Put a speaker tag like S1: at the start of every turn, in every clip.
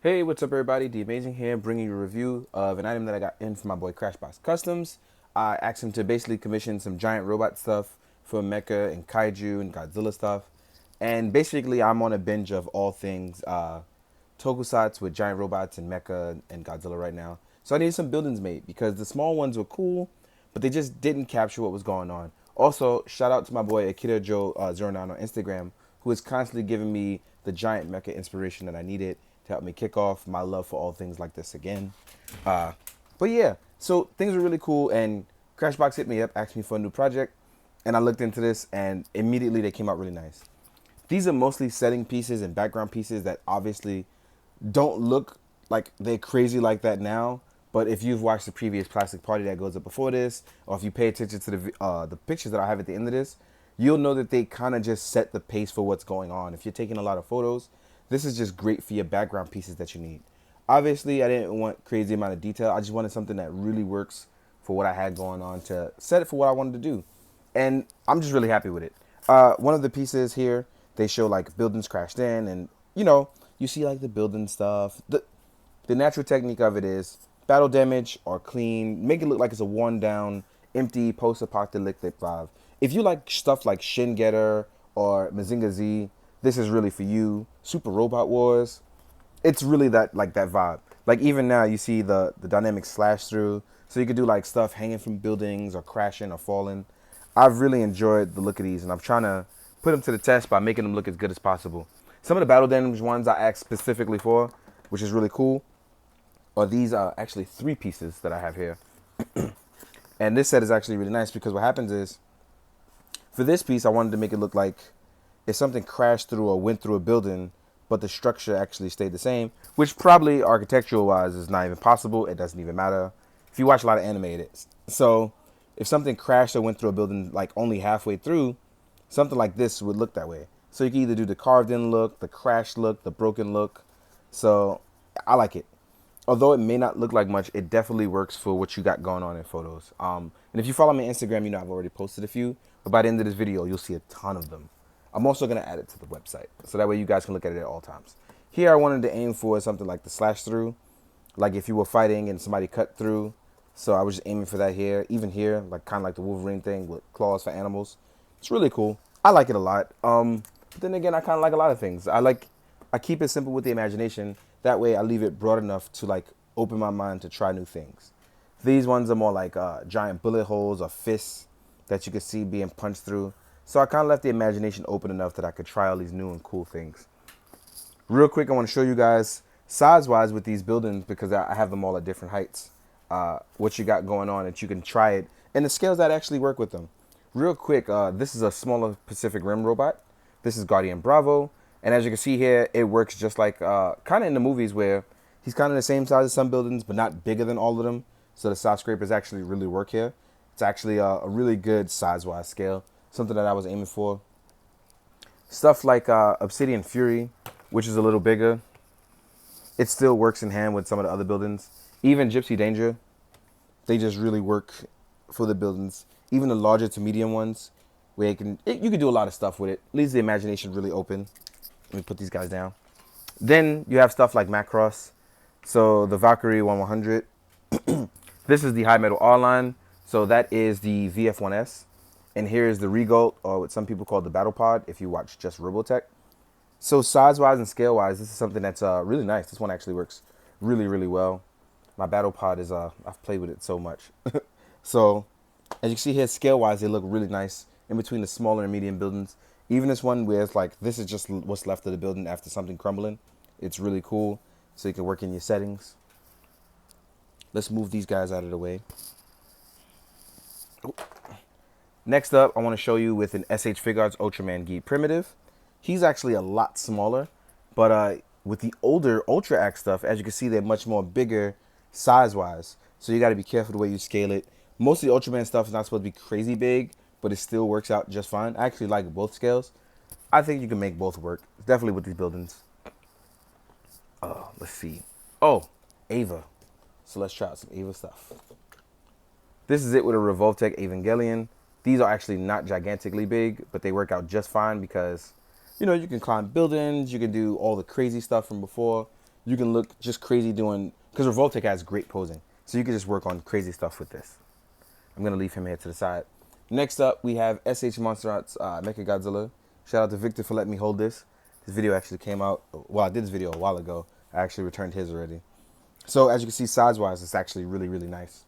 S1: Hey, what's up, everybody? The Amazing here, bringing you a review of an item that I got in from my boy Crashbox Customs. I asked him to basically commission some giant robot stuff for Mecha and Kaiju and Godzilla stuff. And basically, I'm on a binge of all things tokusatsu with giant robots and Mecha and Godzilla right now. So I needed some buildings made because the small ones were cool, but they just didn't capture what was going on. Also, shout out to my boy Akira Joe 09 on Instagram, who is constantly giving me the giant mecha inspiration that I needed to help me kick off my love for all things like this again. Uh, but yeah, so things were really cool, and Crashbox hit me up, asked me for a new project, and I looked into this, and immediately they came out really nice. These are mostly setting pieces and background pieces that obviously don't look like they're crazy like that now. But if you've watched the previous plastic party that goes up before this, or if you pay attention to the pictures that I have at the end of this, you'll know that they kind of just set the pace for what's going on. If you're taking a lot of photos, this is just great for your background pieces that you need. Obviously, I didn't want crazy amount of detail. I just wanted something that really works for what I had going on to set it for what I wanted to do. And I'm just really happy with it. One of the pieces here, they show like buildings crashed in, and you see like the building stuff. The natural technique of it is battle damage or clean, make it look like it's a worn down, empty, post-apocalyptic vibe. If you like stuff like Shin Getter or Mazinga Z, this is really for you. Super Robot Wars, it's really that like that vibe. Like even now you see the dynamic slash through, so you could do like stuff hanging from buildings or crashing or falling. I've really enjoyed the look of these, and I'm trying to put them to the test by making them look as good as possible. Some of the battle damage ones I asked specifically for, which is really cool, are these actually three pieces that I have here. And this set is actually really nice because what happens is, for this piece, I wanted to make it look like if something crashed through or went through a building, but the structure actually stayed the same, which probably architectural wise is not even possible. It doesn't even matter. If you watch a lot of anime, it is. So if something crashed or went through a building like only halfway through, something like this would look that way. So you can either do the carved in look, the crashed look, the broken look. So I like it. Although it may not look like much, it definitely works for what you got going on in photos. And if you follow me on Instagram, you know I've already posted a few. But by the end of this video, you'll see a ton of them. I'm also going to add it to the website, so that way you guys can look at it at all times. Here I wanted to aim for something like the slash through, like if you were fighting and somebody cut through. So I was just aiming for that here. Even here, like kind of like the Wolverine thing with claws for animals. It's really cool. I like it a lot. But then again, I kind of like a lot of things. I keep it simple with the imagination. That way I leave it broad enough to like open my mind to try new things. These ones are more like giant bullet holes or fists that you can see being punched through. So I kind of left the imagination open enough that I could try all these new and cool things. Real quick, I want to show you guys size-wise with these buildings, because I have them all at different heights. What you got going on that you can try it. And the scales that actually work with them. Real quick, this is a smaller Pacific Rim robot. This is Guardian Bravo. And as you can see here, it works just like kind of in the movies where he's kind of the same size as some buildings, but not bigger than all of them. So the skyscrapers actually really work here. It's actually a really good size-wise scale. Something that I was aiming for. Stuff like Obsidian Fury, which is a little bigger. It still works in hand with some of the other buildings. Even Gypsy Danger, they just really work for the buildings. Even the larger to medium ones, where you can do a lot of stuff with it. Leaves the imagination really open. Let me put these guys down. Then you have stuff like Macross. So the Valkyrie 1100. This is the High Metal R line. So that is the VF1S. And here is the Regolt, or what some people call the Battle Pod, if you watch just Robotech. So size-wise and scale-wise, this is something that's really nice. This one actually works really, really well. My Battle Pod is, I've played with it so much. So, as you can see here, scale-wise, they look really nice in between the smaller and medium buildings. Even this one where it's like, this is just what's left of the building after something crumbling. It's really cool, so you can work in your settings. Let's move these guys out of the way. Oh. Next up, I want to show you with an SH Figuarts Ultraman Geek Primitive. He's actually a lot smaller, but with the older Ultra Act stuff, as you can see, they're much more bigger size-wise. So you got to be careful the way you scale it. Most of the Ultraman stuff is not supposed to be crazy big, but it still works out just fine. I actually like both scales. I think you can make both work, definitely with these buildings. Let's see. Oh, Ava. So let's try out some Ava stuff. This is it with a Revoltech Evangelion. These are actually not gigantically big, but they work out just fine because, you can climb buildings, you can do all the crazy stuff from before. You can look just crazy doing, because Revoltech has great posing. So you can just work on crazy stuff with this. I'm going to leave him here to the side. Next up, we have SH Monster Arts Mechagodzilla. Shout out to Victor for letting me hold this. This video actually came out, well, I did this video a while ago. I actually returned his already. So as you can see, size-wise, it's actually really, really nice.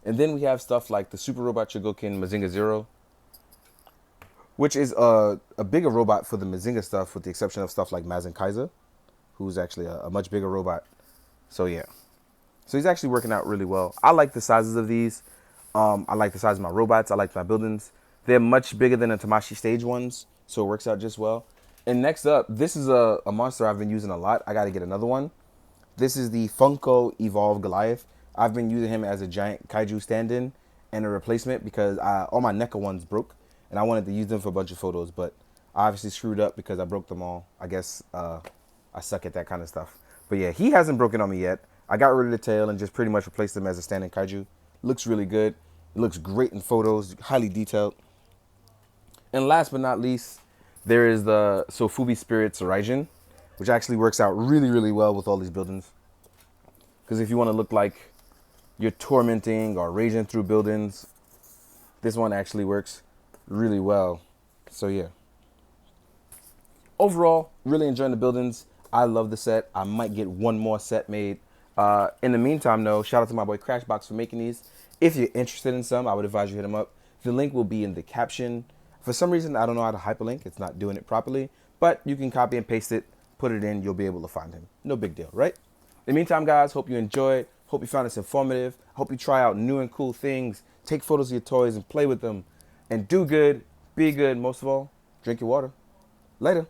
S1: And then we have stuff like the Super Robot Chogokin Mazinga Zero, which is a bigger robot for the Mazinga stuff, with the exception of stuff like Mazen Kaiser, who's actually a much bigger robot. So yeah. So he's actually working out really well. I like the sizes of these. I like the size of my robots. I like my buildings. They're much bigger than the Tamashi stage ones, so it works out just well. And next up, this is a monster I've been using a lot. I got to get another one. This is the Funko Evolved Goliath. I've been using him as a giant kaiju stand-in and a replacement because all my NECA ones broke, and I wanted to use them for a bunch of photos, but I obviously screwed up because I broke them all. I guess I suck at that kind of stuff. But yeah, he hasn't broken on me yet. I got rid of the tail and just pretty much replaced him as a stand-in kaiju. Looks really good. It looks great in photos, highly detailed. And last but not least, there is the Sofubi Spirit Raijin, which actually works out really, really well with all these buildings. Because if you want to look like you're tormenting or raging through buildings, this one actually works really well. So yeah. Overall, really enjoying the buildings. I love the set. I might get one more set made. In the meantime, though, shout out to my boy Crashbox for making these. If you're interested in some, I would advise you hit him up. The link will be in the caption. For some reason, I don't know how to hyperlink. It's not doing it properly. But you can copy and paste it, put it in, you'll be able to find him. No big deal, right? In the meantime, guys, hope you enjoyed. Hope you found this informative. Hope you try out new and cool things. Take photos of your toys and play with them. And do good, be good, most of all, drink your water. Later.